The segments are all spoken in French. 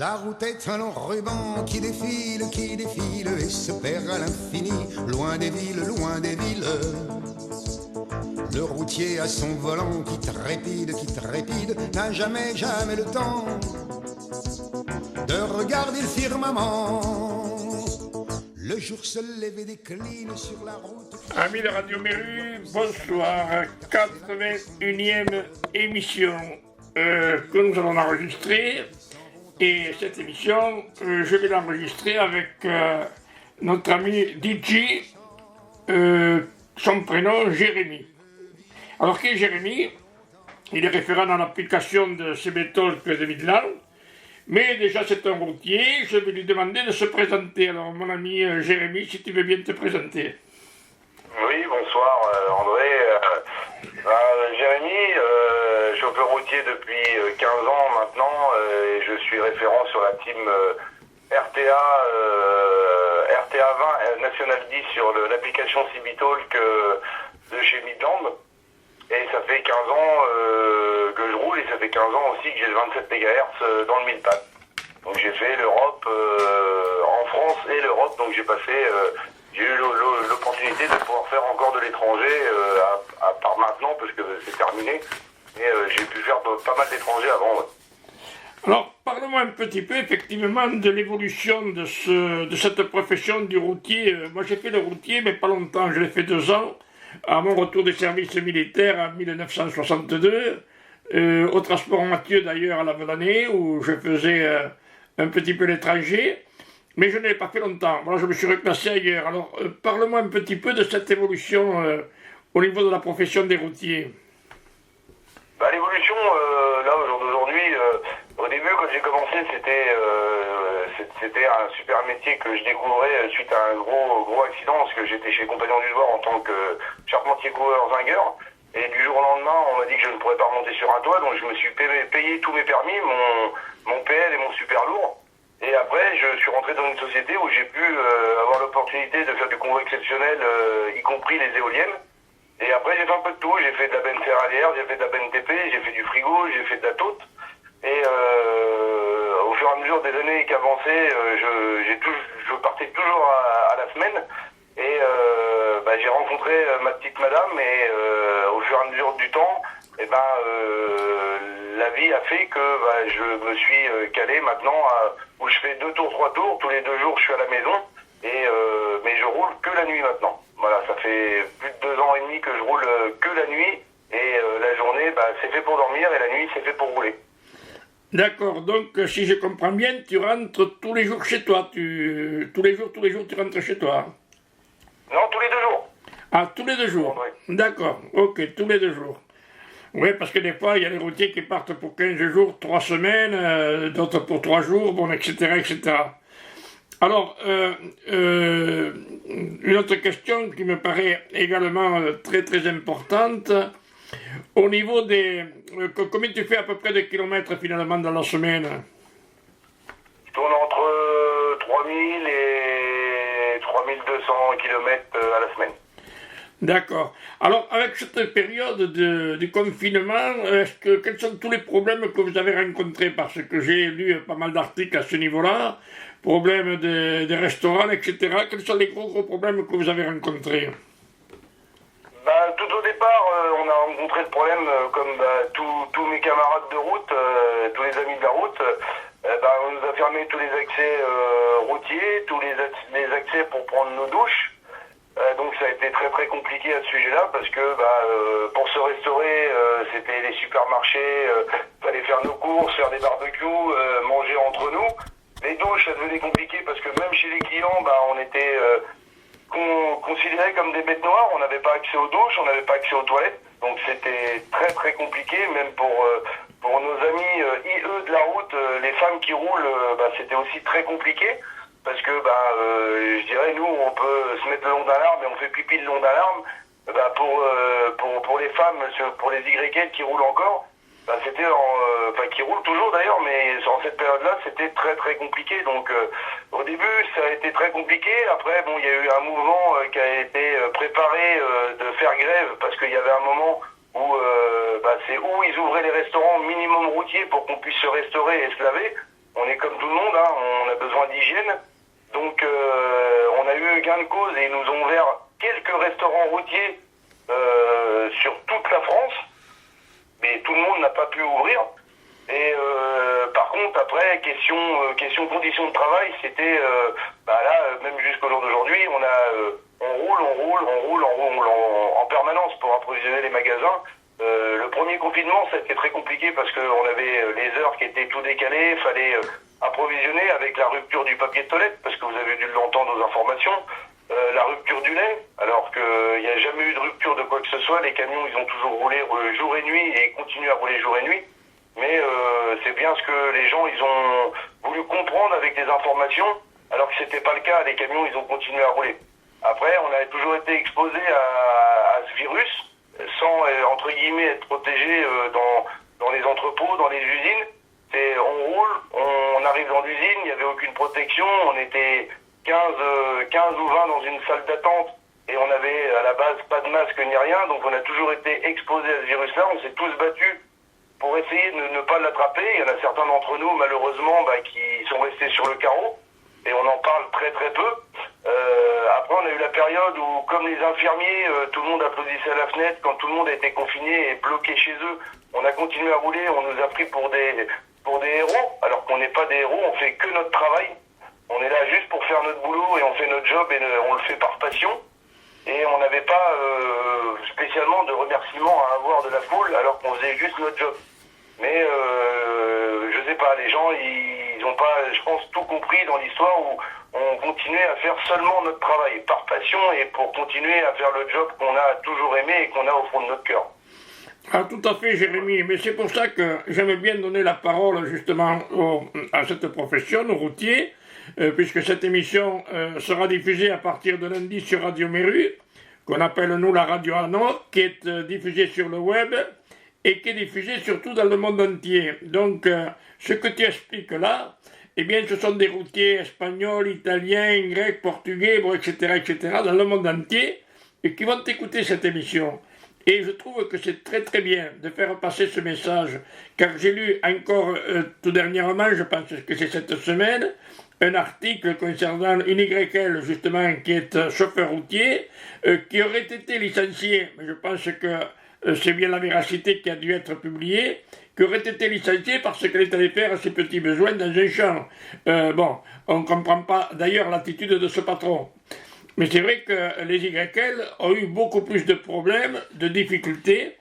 La route est un long ruban qui défile et se perd à l'infini, loin des villes, Le routier à son volant qui trépide, n'a jamais le temps de regarder le firmament. Le jour se lève et décline sur la route. Amis de Radio Méru, bonsoir. 81e émission que nous allons enregistrer. Et cette émission, je vais l'enregistrer avec notre ami DJ, son prénom Jérémy. Alors qui est Jérémy? Il est référent dans l'application de CB Talk de Midland. Mais déjà c'est un routier, je vais lui demander de se présenter. Alors mon ami Jérémy, si tu veux bien te présenter. Oui, bonsoir André. Jérémy, chauffeur routier depuis 15 ans maintenant, et je suis référent sur la team RTA 20 National 10 sur l'application CB Talk de chez Midland. Et ça fait 15 ans que je roule, et ça fait 15 ans aussi que j'ai le 27 MHz dans le 1000 pattes. Donc j'ai fait l'Europe en France et l'Europe, donc j'ai eu l'opportunité de pouvoir faire encore de l'étranger, à part maintenant parce que c'est terminé, mais j'ai pu faire pas mal d'étrangers avant. Ouais. Alors, parle-moi un petit peu effectivement de l'évolution de cette profession du routier. Moi j'ai fait le routier, mais pas longtemps, je l'ai fait 2 ans, à mon retour des services militaires en 1962, au transport Mathieu d'ailleurs à la Melanée, où je faisais un petit peu l'étranger. Mais je ne l'ai pas fait longtemps. Voilà, je me suis reclassé ailleurs. Alors, parle-moi un petit peu de cette évolution au niveau de la profession des routiers. L'évolution, là, au jour d'aujourd'hui, au début, quand j'ai commencé, c'était un super métier que je découvrais suite à un gros accident, parce que j'étais chez Compagnon du Devoir en tant que charpentier-coureur zingueur. Et du jour au lendemain, on m'a dit que je ne pourrais pas remonter sur un toit, donc je me suis payé tous mes permis, mon PL et mon super lourd. Et après, je suis rentré dans une société où j'ai pu avoir l'opportunité de faire du convoi exceptionnel, y compris les éoliennes. Et après, j'ai fait un peu de tout. J'ai fait de la benne céréalière, j'ai fait de la benne TP, j'ai fait du frigo, j'ai fait de la tôte. Et au fur et à mesure des années qui avançaient, je partais toujours à la semaine. Et j'ai rencontré ma petite madame, et au fur et à mesure du temps, la vie a fait que je me suis calé maintenant où je fais 2 tours, 3 tours, tous les 2 jours je suis à la maison, mais je roule que la nuit maintenant. Voilà, ça fait plus de 2 ans et demi que je roule que la nuit, et la journée c'est fait pour dormir et la nuit c'est fait pour rouler. D'accord, donc si je comprends bien, tu rentres tous les jours chez toi, tous les jours tu rentres chez toi. Non, tous les 2 jours. Ah, tous les 2 jours. Oui. D'accord, ok, tous les 2 jours. Oui, parce que des fois, il y a des routiers qui partent pour 15 jours, 3 semaines, d'autres pour 3 jours, bon, etc. Alors, une autre question qui me paraît également très très importante, au niveau des... combien tu fais à peu près de kilomètres finalement dans la semaine? Je tourne entre 3000 et 3200 km à la semaine. D'accord. Alors, avec cette période du confinement, quels sont tous les problèmes que vous avez rencontrés? Parce que j'ai lu pas mal d'articles à ce niveau-là, problèmes des restaurants, etc. Quels sont les gros problèmes que vous avez rencontrés? Tout au départ, on a rencontré ce problème, comme tous mes camarades de route, tous les amis de la route. On nous a fermé tous les accès routiers, tous les accès pour prendre nos douches. Donc ça a été très très compliqué à ce sujet-là, parce que pour se restaurer, c'était les supermarchés, fallait faire nos courses, faire des barbecues, manger entre nous. Les douches, ça devenait compliqué parce que même chez les clients, on était considérés comme des bêtes noires. On n'avait pas accès aux douches, on n'avait pas accès aux toilettes. Donc c'était très très compliqué, même pour nos amis IE de la route, les femmes qui roulent, c'était aussi très compliqué. Parce que je dirais, nous on peut se mettre le long d'un arbre et on fait pipi le long d'un arbre. Pour les femmes, pour les YL qui roulent encore, qui roulent toujours d'ailleurs, mais en cette période-là c'était très très compliqué. Donc au début ça a été très compliqué. Après il y a eu un mouvement qui a été préparé de faire grève, parce qu'il y avait un moment où ils ouvraient les restaurants minimum routiers pour qu'on puisse se restaurer et se laver. on est comme tout le monde, hein, on a besoin d'hygiène. Donc on a eu gain de cause et ils nous ont ouvert quelques restaurants routiers sur toute la France, mais tout le monde n'a pas pu ouvrir. Et par contre, après, question conditions de travail, c'était même jusqu'au jour d'aujourd'hui, on roule en permanence pour approvisionner les magasins. Le premier confinement, ça a été très compliqué parce qu'on avait les heures qui étaient tout décalées, il fallait approvisionner avec la rupture du papier de toilette, parce que vous avez dû l'entendre aux informations, la rupture du lait, alors qu'il n'y a jamais eu de rupture de quoi que ce soit, les camions ils ont toujours roulé jour et nuit et continuent à rouler jour et nuit. Mais c'est bien ce que les gens ils ont voulu comprendre avec des informations, alors que c'était pas le cas, les camions ils ont continué à rouler. Après, on a toujours été exposé à ce virus, sans entre guillemets être protégé dans les entrepôts, dans les usines. On roule, on arrive dans l'usine, il n'y avait aucune protection, on était 15 ou 20 dans une salle d'attente et on avait à la base pas de masque ni rien, donc on a toujours été exposé à ce virus-là, on s'est tous battus pour essayer de ne pas l'attraper. Il y en a certains d'entre nous, malheureusement, qui sont restés sur le carreau, et on en parle très très peu. Après, on a eu la période où, comme les infirmiers, tout le monde applaudissait à la fenêtre, quand tout le monde a été confiné et bloqué chez eux, on a continué à rouler, on nous a pris pour des héros, alors qu'on n'est pas des héros, on fait que notre travail. On est là juste pour faire notre boulot et on fait notre job et on le fait par passion. Et on n'avait pas spécialement de remerciements à avoir de la foule alors qu'on faisait juste notre job. Mais je sais pas, les gens ils ont pas, je pense, tout compris dans l'histoire où on continuait à faire seulement notre travail par passion et pour continuer à faire le job qu'on a toujours aimé et qu'on a au fond de notre cœur. Ah, tout à fait, Jérémy, mais c'est pour ça que j'aime bien donner la parole justement à cette profession, aux routiers, puisque cette émission sera diffusée à partir de lundi sur Radio Méru, qu'on appelle nous la Radio Anor, qui est diffusée sur le web et qui est diffusée surtout dans le monde entier. Donc, ce que tu expliques là, eh bien, ce sont des routiers espagnols, italiens, grecs, portugais, bon, etc., dans le monde entier, et qui vont écouter cette émission. Et je trouve que c'est très très bien de faire passer ce message, car j'ai lu encore tout dernièrement, je pense que c'est cette semaine, un article concernant une YL justement qui est chauffeur routier, qui aurait été licencié, mais je pense que c'est bien la véracité qui a dû être publiée, qui aurait été licencié parce qu'elle est allée faire ses petits besoins dans un champ. On ne comprend pas d'ailleurs l'attitude de ce patron. Mais c'est vrai que les YL ont eu beaucoup plus de problèmes, de difficultés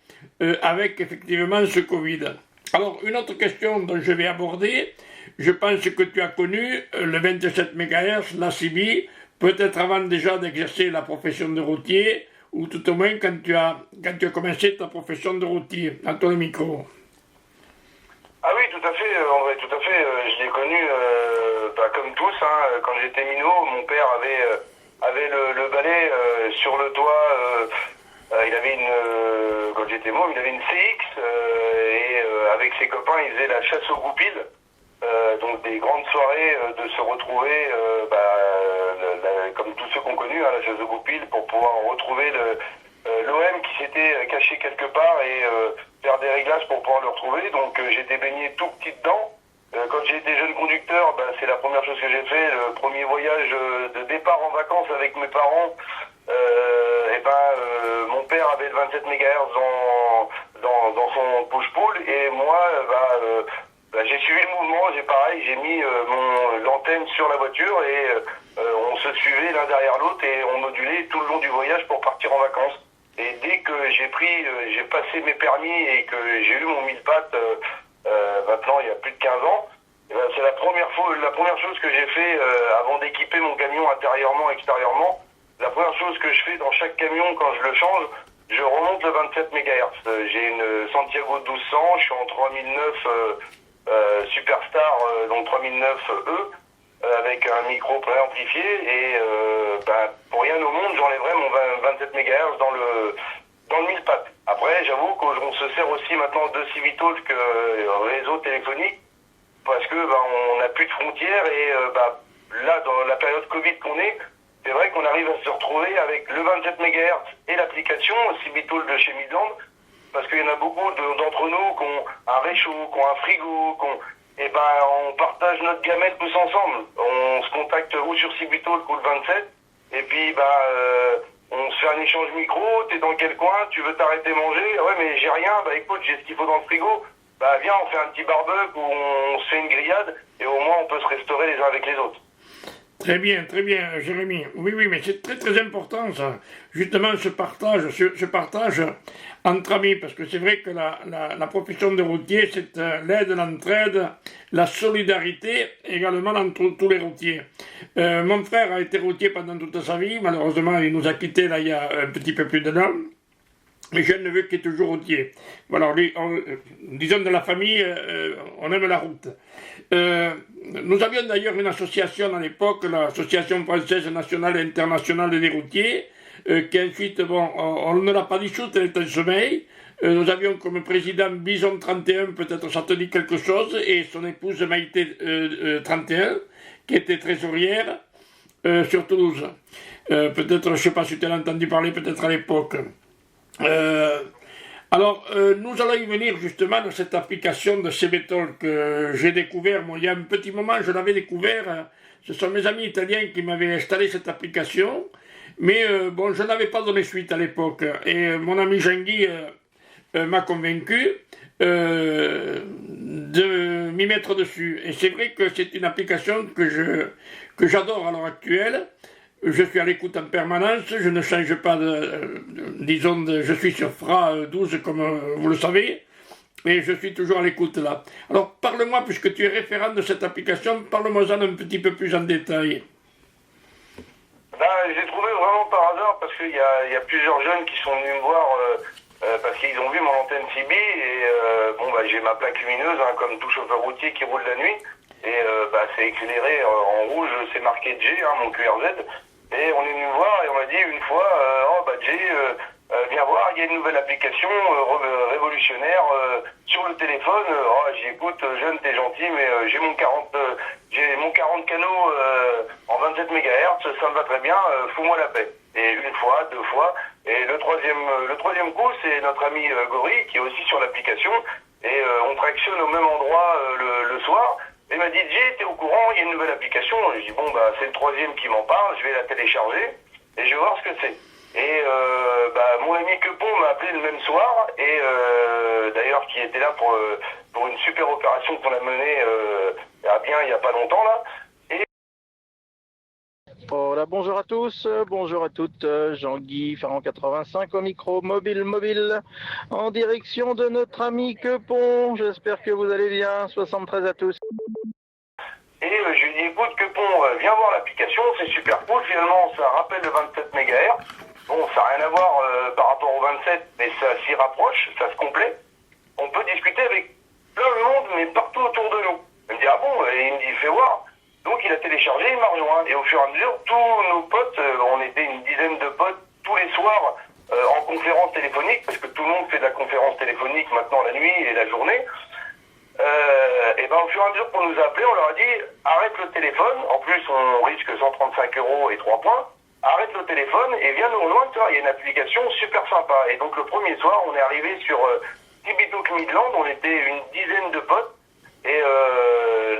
avec effectivement ce Covid. Alors, une autre question dont je vais aborder, je pense que tu as connu le 27 MHz, la CB, peut-être avant déjà d'exercer la profession de routier, ou tout au moins quand tu as commencé ta profession de routier, à ton micro. Ah oui, tout à fait, André, tout à fait. Je l'ai connu comme tous. Hein, quand j'étais minot, mon père avait le balai sur le toit. Il avait quand j'étais môme, il avait une CX et avec ses copains, il faisait la chasse aux goupilles. Donc des grandes soirées de se retrouver, comme tous ceux qu'on connu, la chasse aux goupilles, pour pouvoir retrouver l'OM qui s'était caché quelque part et faire des réglages pour pouvoir le retrouver. Donc j'étais baigné tout petit dedans. Quand j'ai été jeune conducteur, c'est la première chose que j'ai fait, le premier voyage de départ en vacances avec mes parents. Mon père avait le 27 MHz dans son push-pull et moi, j'ai suivi le mouvement. J'ai mis l'antenne sur la voiture et on se suivait l'un derrière l'autre et on modulait tout le long du voyage pour partir en vacances. Et dès que j'ai passé mes permis et que j'ai eu mon 1000 pattes, maintenant il y a plus de 15 ans, c'est la première chose que j'ai fait avant d'équiper mon camion intérieurement, extérieurement. La première chose que je fais dans chaque camion quand je le change, je remonte le 27 MHz. J'ai une Santiago 1200, je suis en 3009 Superstar, donc 3009E, avec un micro préamplifié et pour rien au monde, j'enlèverai mon 27 MHz dans le 1000 pattes. Après, j'avoue qu'on se sert aussi maintenant de Civitalk réseau téléphonique parce que on n'a plus de frontières et là, dans la période Covid qu'on est, c'est vrai qu'on arrive à se retrouver avec le 27 MHz et l'application Civitalk de chez Midland, parce qu'il y en a beaucoup d'entre nous qui ont un réchaud, qui ont un frigo, et ben on partage notre gamelle tous ensemble. On se contacte ou sur Sibito le coup le 27, et puis on se fait un échange micro, t'es dans quel coin, tu veux t'arrêter manger, ouais mais j'ai rien, bah écoute j'ai ce qu'il faut dans le frigo, bah viens on fait un petit barbecue où on se fait une grillade, et au moins on peut se restaurer les uns avec les autres. Très bien, Jérémy. Oui, mais c'est très très important ça. Justement ce partage entre amis, parce que c'est vrai que la profession de routier, c'est l'aide, l'entraide, la solidarité également entre tous les routiers. Mon frère a été routier pendant toute sa vie, malheureusement il nous a quittés là il y a un petit peu plus d'un an. Mais j'ai un neveu qui est toujours routier. Voilà, disons de la famille, on aime la route. Nous avions d'ailleurs une association à l'époque, l'Association française nationale et internationale des routiers, qui ensuite, on ne l'a pas dissoute, elle est en sommeil. Nous avions comme président Bison 31, peut-être ça te dit quelque chose, et son épouse Maïté 31, qui était trésorière sur Toulouse. Peut-être, je ne sais pas si tu as entendu parler, peut-être à l'époque. Nous allons y venir justement de cette application de CB-Talk que j'ai découvert, moi il y a un petit moment je l'avais découvert, ce sont mes amis italiens qui m'avaient installé cette application, mais je n'avais pas donné suite à l'époque, et mon ami Jean-Guy m'a convaincu de m'y mettre dessus, et c'est vrai que c'est une application que j'adore à l'heure actuelle. Je suis à l'écoute en permanence, je ne change pas je suis sur FRA 12 comme vous le savez, et je suis toujours à l'écoute là. Alors parle-moi, puisque tu es référent de cette application, parle-moi-en un petit peu plus en détail. J'ai trouvé vraiment par hasard, parce qu'il y a plusieurs jeunes qui sont venus me voir, parce qu'ils ont vu mon antenne CB, et j'ai ma plaque lumineuse, comme tout chauffeur routier qui roule la nuit, et c'est éclairé en rouge, c'est marqué J, mon QRZ. Et on est venu me voir et on m'a dit une fois, Jay, viens voir, il y a une nouvelle application révolutionnaire sur le téléphone. J'ai écoute, jeune, t'es gentil, mais j'ai mon 40 canaux en 27 MHz, ça me va très bien, fous-moi la paix. Et une fois, deux fois, et le troisième coup, c'est notre ami Gori qui est aussi sur l'application, et on tractionne au même endroit le soir. Il m'a dit, Jay, t'es au courant, il y a une nouvelle application. Je dis, c'est le troisième qui m'en parle, je vais la télécharger et je vais voir ce que c'est. Et mon ami Quepon m'a appelé le même soir, et d'ailleurs qui était là pour une super opération qu'on a menée il n'y a pas longtemps là. Voilà, bonjour à tous, bonjour à toutes, Jean-Guy Ferrand 85 au micro mobile en direction de notre ami Quepon. J'espère que vous allez bien, 73 à tous. Et je lui dis, écoute Quepon, viens voir l'application, c'est super cool, finalement ça rappelle le 27 MHz. Bon, ça n'a rien à voir par rapport au 27, mais ça s'y rapproche, ça se complète. On peut discuter avec plein de monde, mais partout autour de nous. Il me dit, ah bon, et il me dit, fais voir. Donc il a téléchargé, il m'a rejoint. Et au fur et à mesure, tous nos potes, on était une dizaine de potes, tous les soirs, en conférence téléphonique, parce que tout le monde fait de la conférence téléphonique maintenant la nuit et la journée. Au fur et à mesure qu'on nous a appelés, on leur a dit, arrête le téléphone, en plus on risque 135 € et 3 points, arrête le téléphone et viens nous rejoindre, il y a une application super sympa. Et donc le premier soir, on est arrivé sur Tibitok Midland, on était une dizaine de potes, et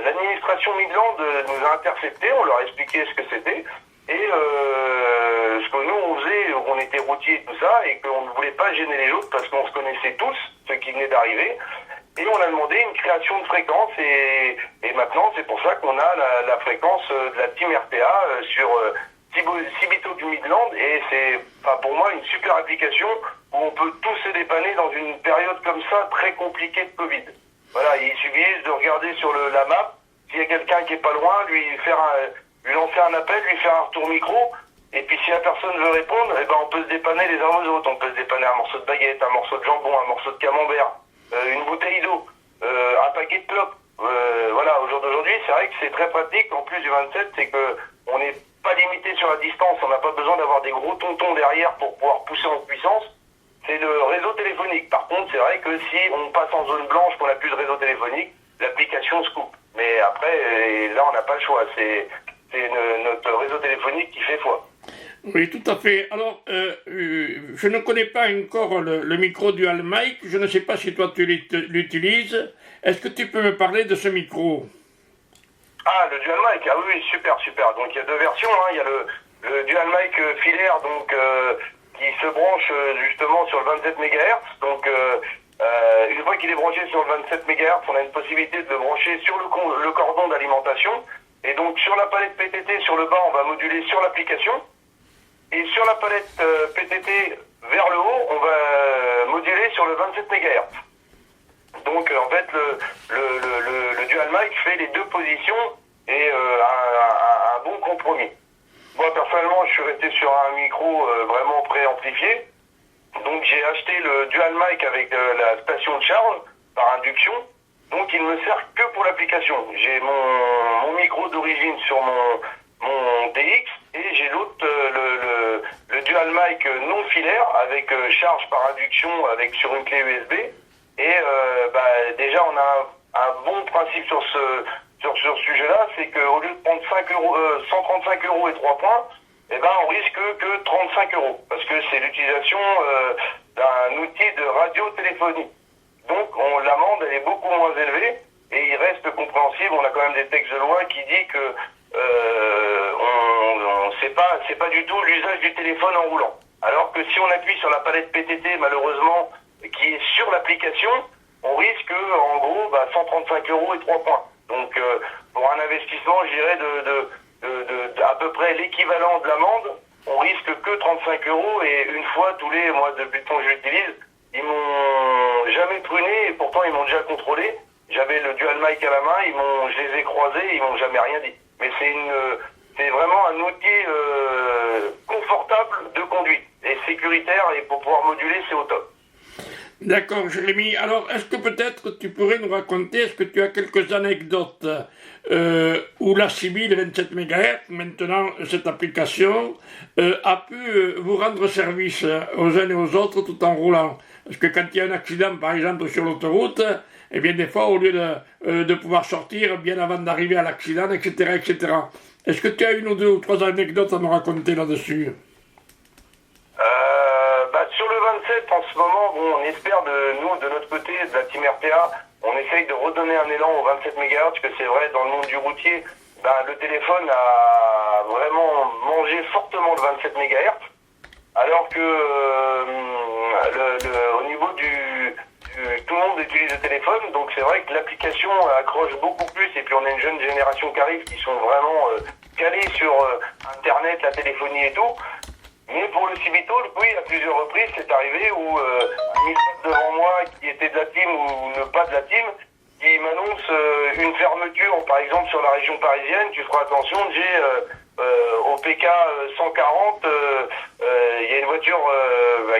l'administration Midland nous a interceptés, on leur a expliqué ce que c'était, et ce que nous on faisait, on était routiers et tout ça, et qu'on ne voulait pas gêner les autres parce qu'on se connaissait tous, ceux qui venaient d'arriver, et on a demandé une création de fréquence, et maintenant c'est pour ça qu'on a la fréquence de la Team RTA sur Sibito du Midland, et c'est pour moi une super application où on peut tous se dépanner dans une période comme ça très compliquée de Covid. Voilà, il suffit juste de regarder sur la map, s'il y a quelqu'un qui est pas loin, lui lancer un appel, lui faire un retour micro, et puis si la personne veut répondre, on peut se dépanner les uns aux autres, on peut se dépanner un morceau de baguette, un morceau de jambon, un morceau de camembert, une bouteille d'eau, un paquet de clopes. Voilà, au jour d'aujourd'hui, c'est vrai que c'est très pratique. En plus du 27, c'est que on n'est pas limité sur la distance, on n'a pas besoin d'avoir des gros tontons derrière pour pouvoir pousser en puissance. C'est le réseau téléphonique. Par contre, c'est vrai que si on passe en zone blanche, qu'on n'a plus de réseau téléphonique, l'application se coupe. Mais après, là, on n'a pas le choix. C'est notre réseau téléphonique qui fait foi. Oui, tout à fait. Alors, je ne connais pas encore le micro Dual Mic. Je ne sais pas si toi tu l'utilises. Est-ce que tu peux me parler de ce micro? Ah, le Dual Mic, ah oui, super, super. Donc il y a deux versions, hein. Il y a le Dual Mic filaire, donc qui se branche justement sur le 27 MHz. Donc une fois qu'il est branché sur le 27 MHz, on a une possibilité de le brancher sur le cordon d'alimentation. Et donc sur la palette PTT, sur le bas, on va moduler sur l'application. Et sur la palette PTT vers le haut, on va moduler sur le 27 MHz. Donc en fait, le Dual Mic fait les deux positions et un bon compromis. Moi personnellement, je suis resté sur un micro vraiment préamplifié. Donc j'ai acheté le Dual Mic avec la station de charge par induction. Donc il ne me sert que pour l'application. J'ai mon micro d'origine sur mon TX et j'ai l'autre, le Dual Mic non filaire avec charge par induction sur une clé USB. Et déjà on a un bon principe sur ce sujet-là, c'est qu'au lieu de prendre 135 € et 3 points, on risque que 35 €, parce que c'est l'utilisation d'un outil de radiotéléphonie. Donc l'amende elle est beaucoup moins élevée et il reste compréhensible. On a quand même des textes de loi qui dit que c'est pas du tout l'usage du téléphone en roulant. Alors que si on appuie sur la palette PTT, malheureusement, qui est sur l'application, on risque en gros 135 € et 3 points. Donc pour un investissement, je dirais de à peu près l'équivalent de l'amende, on risque que 35 € et une fois moi depuis le temps que je l'utilise, ils m'ont jamais pruné et pourtant ils m'ont déjà contrôlé. J'avais le Dual Mic à la main, je les ai croisés, ils m'ont jamais rien dit. Mais c'est vraiment un outil confortable de conduite et sécuritaire, et pour pouvoir moduler, c'est au top. D'accord, Jérémy. Alors, est-ce que peut-être tu pourrais nous raconter, est-ce que tu as quelques anecdotes où la CB, 27 MHz, maintenant cette application, a pu vous rendre service aux uns et aux autres tout en roulant? Parce que quand il y a un accident, par exemple, sur l'autoroute, eh bien, des fois, au lieu de pouvoir sortir bien avant d'arriver à l'accident, etc., etc. Est-ce que tu as une ou deux ou trois anecdotes à me raconter là-dessus? Sur le 27, en ce moment, on espère de notre côté, de la team RTA, on essaye de redonner un élan au 27 MHz, parce que c'est vrai, dans le monde du routier, le téléphone a vraiment mangé fortement le 27 MHz, alors que au niveau tout le monde utilise le téléphone, donc c'est vrai que l'application accroche beaucoup plus, et puis on a une jeune génération qui arrive, qui sont vraiment calés sur Internet, la téléphonie et tout. Mais pour le CB-Talk, oui, à plusieurs reprises, c'est arrivé où un militaire devant moi qui était de la team ou ne pas de la team, qui m'annonce une fermeture, par exemple sur la région parisienne. Tu feras attention, j'ai au PK 140, il y a une voiture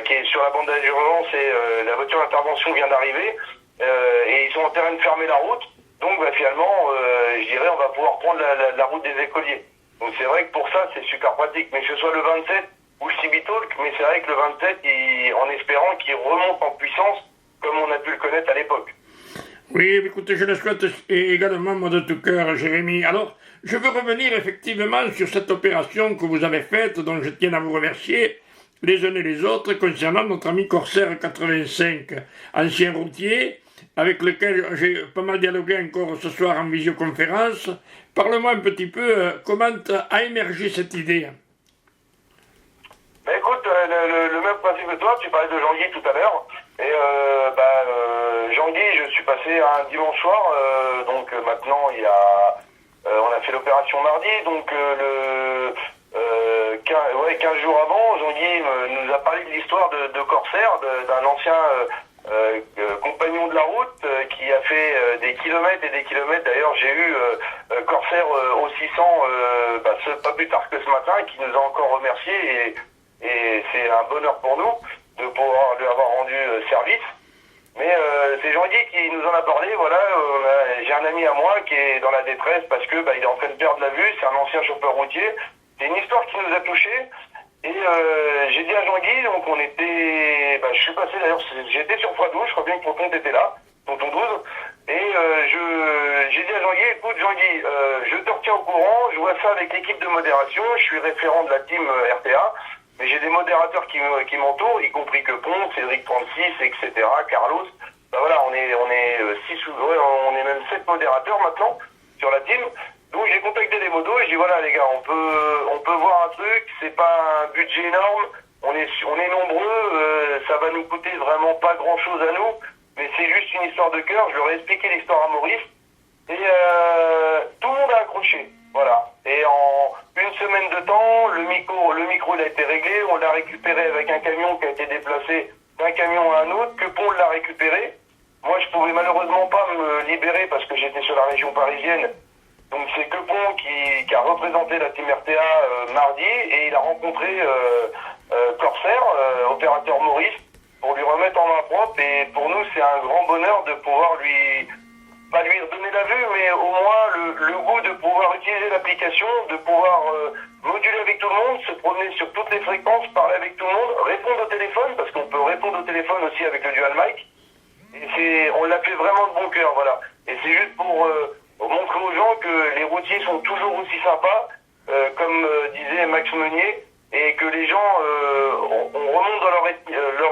qui est sur la bande d'urgence et la voiture d'intervention vient d'arriver et ils sont en train de fermer la route. Donc finalement, je dirais, on va pouvoir prendre la route des écoliers. Donc c'est vrai que pour ça, c'est super pratique. Mais que ce soit le 27 ou le CB-Talk, mais c'est vrai que le 27, en espérant qu'il remonte en puissance comme on a pu le connaître à l'époque. Oui, écoutez, je le souhaite également, moi, de tout cœur, Jérémy. Alors, je veux revenir effectivement sur cette opération que vous avez faite, dont je tiens à vous remercier, les uns et les autres, concernant notre ami Corsair 85, ancien routier, avec lequel j'ai pas mal dialogué encore ce soir en visioconférence. Parle-moi un petit peu, comment a émergé cette idée? Écoute, le même principe que toi, tu parlais de Jean-Guy tout à l'heure, et Jean-Guy, je suis passé un dimanche soir, donc maintenant on a fait l'opération mardi, donc 15 jours avant, Jean-Guy nous a parlé de l'histoire de Corsair, d'un ancien compagnon de la route qui a fait des kilomètres et des kilomètres. D'ailleurs, j'ai eu Corsair au 600 pas plus tard que ce matin, qui nous a encore remercié, et c'est un bonheur pour nous de pouvoir lui avoir rendu service. Mais c'est Jean-Guy qui nous en a parlé. Voilà, j'ai un ami à moi qui est dans la détresse parce que il est en train de perdre la vue. C'est un ancien chauffeur routier. C'est une histoire qui nous a touchés. Et j'ai dit à Jean-Guy, donc on était, je suis passé d'ailleurs, j'étais sur x12, je crois bien que ton compte était là, tonton 12. Et j'ai dit à Jean-Guy, écoute Jean-Guy, je te retiens au courant, je vois ça avec l'équipe de modération. Je suis référent de la team RTA, mais j'ai des modérateurs qui m'entourent, y compris Quepon, Cédric 36, etc., Carlos. Ben voilà, on est on est même 7 modérateurs maintenant sur la team. Donc j'ai contacté les modos et j'ai dit voilà les gars, on peut voir un truc, c'est pas un budget énorme, on est nombreux, ça va nous coûter vraiment pas grand chose à nous, mais c'est juste une histoire de cœur. Je leur ai expliqué l'histoire à Maurice et tout le monde a accroché, voilà. Et en une semaine de temps, le micro il a été réglé, on l'a récupéré avec un camion qui a été déplacé d'un camion à un autre, Quepon l'a récupéré. Moi je pouvais malheureusement pas me libérer parce que j'étais sur la région parisienne. Donc c'est Quepon qui a représenté la team RTA mardi et il a rencontré Corsair, opérateur Maurice, pour lui remettre en main propre. Et pour nous c'est un grand bonheur de pouvoir pas lui redonner la vue, mais au moins le goût de pouvoir utiliser l'application, de pouvoir moduler avec tout le monde, se promener sur toutes les fréquences, parler avec tout le monde, répondre au téléphone, parce qu'on peut répondre au téléphone aussi avec le dual mic. Et on l'a fait vraiment de bon cœur, voilà. Et c'est juste pour montrer aux gens que les routiers sont toujours aussi sympas, comme disait Max Meunier, et que les gens, on remonte dans leur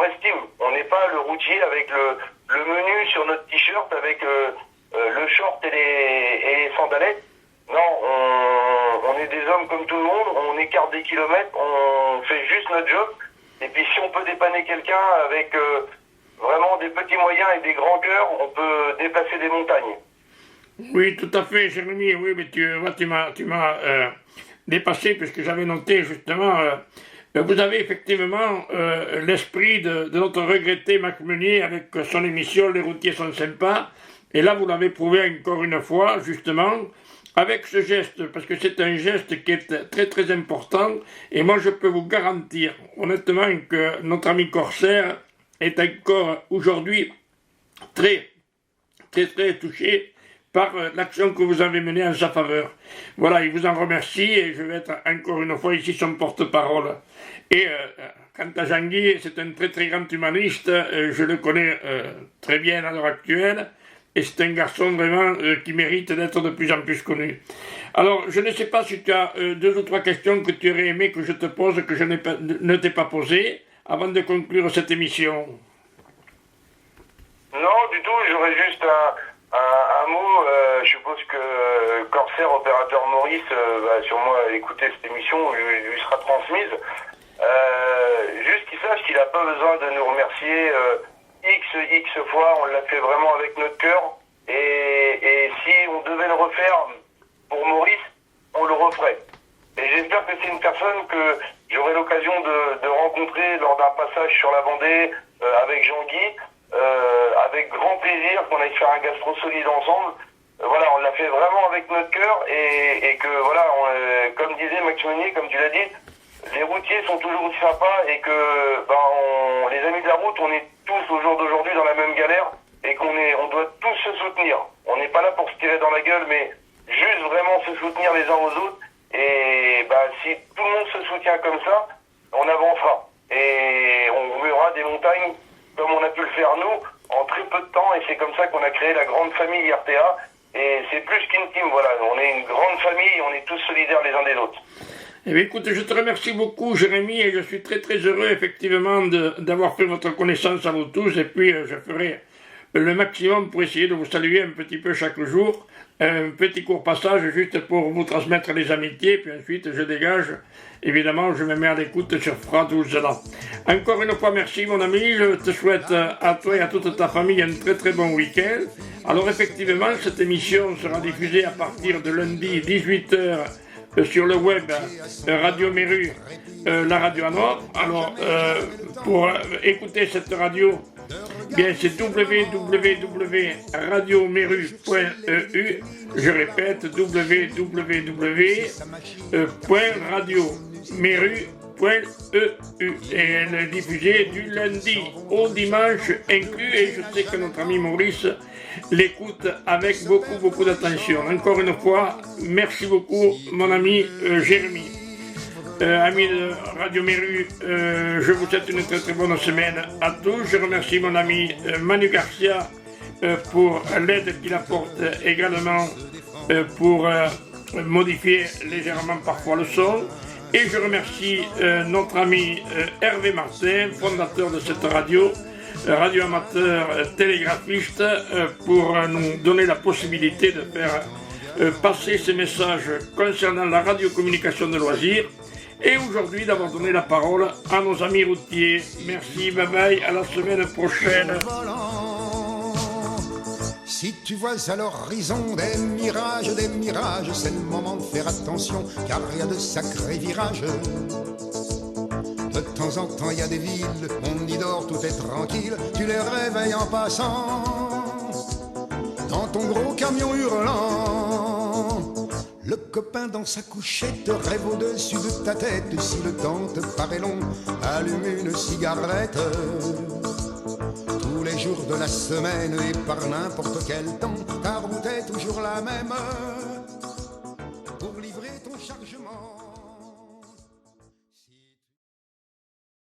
estime. On n'est pas le routier avec le menu sur notre t-shirt, avec le short et les sandalettes. Non, on est des hommes comme tout le monde, on écarte des kilomètres, on fait juste notre job. Et puis si on peut dépanner quelqu'un avec vraiment des petits moyens et des grands cœurs, on peut déplacer des montagnes. Oui, tout à fait, Jérémy, oui, mais tu m'as dépassé, puisque j'avais noté justement, vous avez effectivement l'esprit de notre regretté Max Meunier avec son émission Les routiers sont sympas, et là vous l'avez prouvé encore une fois, justement, avec ce geste, parce que c'est un geste qui est très très important, et moi je peux vous garantir honnêtement que notre ami Corsair est encore aujourd'hui très touché par l'action que vous avez menée en sa faveur. Voilà, il vous en remercie et je vais être encore une fois ici son porte-parole. Et quant à Jean-Guy, c'est un très très grand humaniste, je le connais très bien à l'heure actuelle, et c'est un garçon vraiment qui mérite d'être de plus en plus connu. Alors, je ne sais pas si tu as 2 ou 3 questions que tu aurais aimé que je te pose, que je ne t'ai pas posées, avant de conclure cette émission. Non, du tout, j'aurais juste un mot. Je suppose que Corsair, opérateur Maurice, va sûrement écouter cette émission, lui sera transmise. Juste qu'il sache qu'il n'a pas besoin de nous remercier X fois, on l'a fait vraiment avec notre cœur. Et si on devait le refaire pour Maurice, on le referait. Et j'espère que c'est une personne que j'aurai l'occasion de rencontrer lors d'un passage sur la Vendée avec Jean-Guy, avec grand plaisir, qu'on aille faire un gastro solide ensemble. Voilà, on l'a fait vraiment avec notre cœur et que voilà, comme disait Max Meunier, comme tu l'as dit, les routiers sont toujours aussi sympas et que les amis de la route, on est tous au jour d'aujourd'hui dans la même galère et on doit tous se soutenir. On n'est pas là pour se tirer dans la gueule, mais juste vraiment se soutenir les uns aux autres. Et si tout le monde se soutient comme ça, on avancera. Et on verra des montagnes comme on a pu le faire nous, en très peu de temps. Et c'est comme ça qu'on a créé la grande famille RTA. Et c'est plus qu'une team, voilà. On est une grande famille et on est tous solidaires les uns des autres. Eh bien, écoute, je te remercie beaucoup, Jérémy, et je suis très très heureux, effectivement, d'avoir fait votre connaissance à vous tous. Et puis, je ferai le maximum pour essayer de vous saluer un petit peu chaque jour. Un petit court passage juste pour vous transmettre les amitiés, puis ensuite je dégage. Évidemment, je me mets à l'écoute sur FRA 12 là. Encore une fois, merci mon ami, je te souhaite à toi et à toute ta famille un très très bon week-end. Alors effectivement, cette émission sera diffusée à partir de lundi 18h sur le web Radio Méru, la radio à Nord. Alors, pour écouter cette radio, bien, c'est www.radiomeru.eu. Je répète, www.radiomeru.eu. Et elle est diffusée du lundi au dimanche inclus. Et je sais que notre ami Maurice l'écoute avec beaucoup d'attention. Encore une fois, merci beaucoup, mon ami Jérémy. Amis de Radio Méru, je vous souhaite une très très bonne semaine à tous. Je remercie mon ami Manu Garcia pour l'aide qu'il apporte également pour modifier légèrement parfois le son. Et je remercie notre ami Hervé Martin, fondateur de cette radio, radio amateur télégraphiste, pour nous donner la possibilité de faire passer ces messages concernant la radiocommunication de loisirs. Et aujourd'hui d'avoir donné la parole à nos amis routiers. Merci, bye bye, à la semaine prochaine. Si tu vois à l'horizon des mirages, c'est le moment de faire attention, car il y a de sacrés virages. De temps en temps il y a des villes, on y dort, tout est tranquille, tu les réveilles en passant, dans ton gros camion hurlant. Le copain dans sa couchette rêve au-dessus de ta tête, si le temps te paraît long, allume une cigarette. Tous les jours de la semaine et par n'importe quel temps, ta route est toujours la même pour livrer ton chargement.